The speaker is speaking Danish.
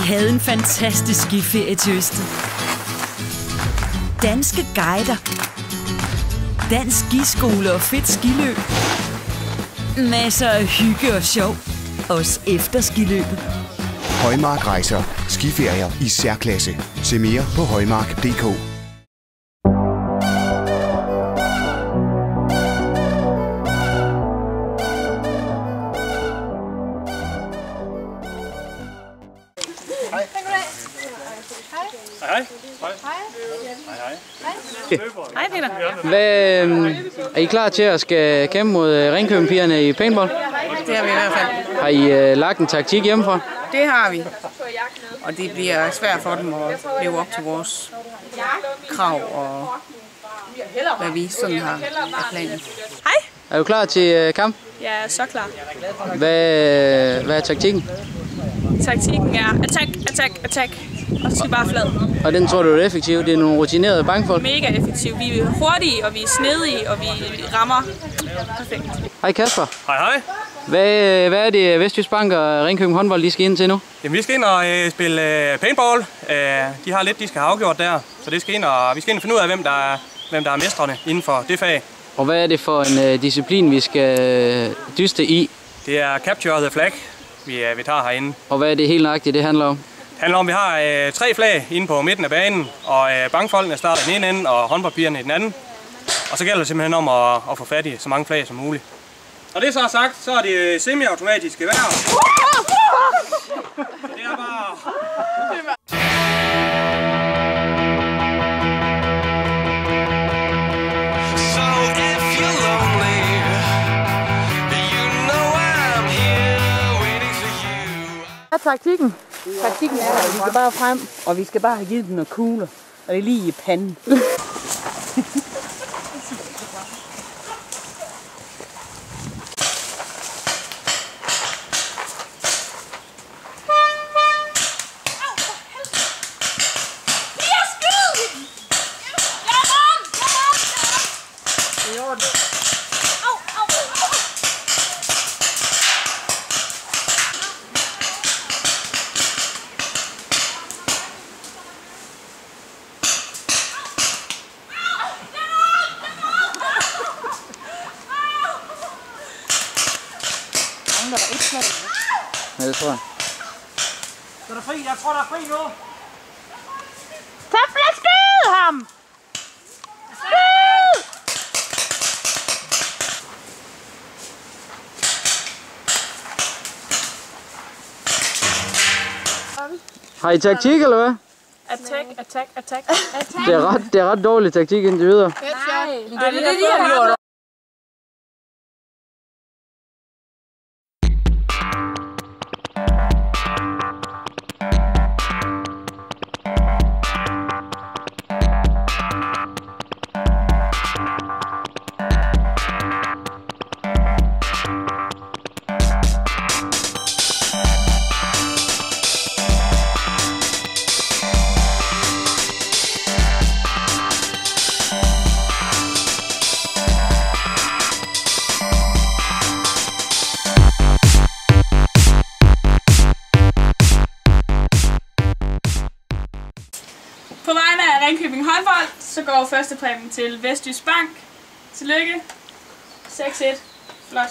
havde en fantastisk skiferie til Østed. Danske guider. Dansk skiskole og fedt skiløb. Masser af hygge og sjov. Også efter skiløbet. Højmark Rejser. Skiferier i særklasse. Se mere på højmark.dk. Hej. Hej Peter. Er I klar til at skal kæmpe mod Ringkøbing-pigerne i paintball? Det har vi i hvert fald. Har I lagt en taktik hjemmefra? Det har vi. Og det bliver svært for dem at leve op til vores krav og hvad vi sådan har af planen. Hej. Er du klar til kamp? Jeg er så klar. Hvad er taktikken? Taktikken er attack. Og så skal bare flad. Og den tror du er effektiv? Det er nogle rutinerede bankfolk? Mega effektiv. Vi er hurtige, og vi er snedige, og vi rammer perfekt. Hej Kasper. Hej. Hvad er det Vestjysk Bank og Ringkøbing håndbold, de skal ind til nu? Jamen, vi skal ind og spille paintball. De har lidt, de skal have afgjort der. Så det skal ind og, vi skal ind og finde ud af, hvem der er mestrene inden for det fag. Og hvad er det for en disciplin, vi skal dyste i? Det er Capture the Flag, vi tager herinde. Og hvad er det helt nøjagtigt, det handler om? Det handler om, at vi har 3 flag inde på midten af banen, og bankfolkene starter den ene ende, og håndboldpigerne i den anden. Og så gælder det simpelthen om at få fat i så mange flag som muligt. Og det så sagt, så er det semi-automatiske gevær. Det er bare... Hvad er taktikken? Taktikken er, at vi skal bare frem, og vi skal bare have givet den nogle kugler. Og det er lige i panden. Ja, det tror jeg. Så er der fri, jeg tror der er fri nu. Så skyd ham! Skyd! Har I taktik, eller hvad? Attack. Det er ret dårlig taktik indtil videre. Nej, det er det, de har gjort. På vegne af Ringkøbing håndbold, så går førstepræmien til Vestjysk Bank. Tillykke. 6-1. Flot.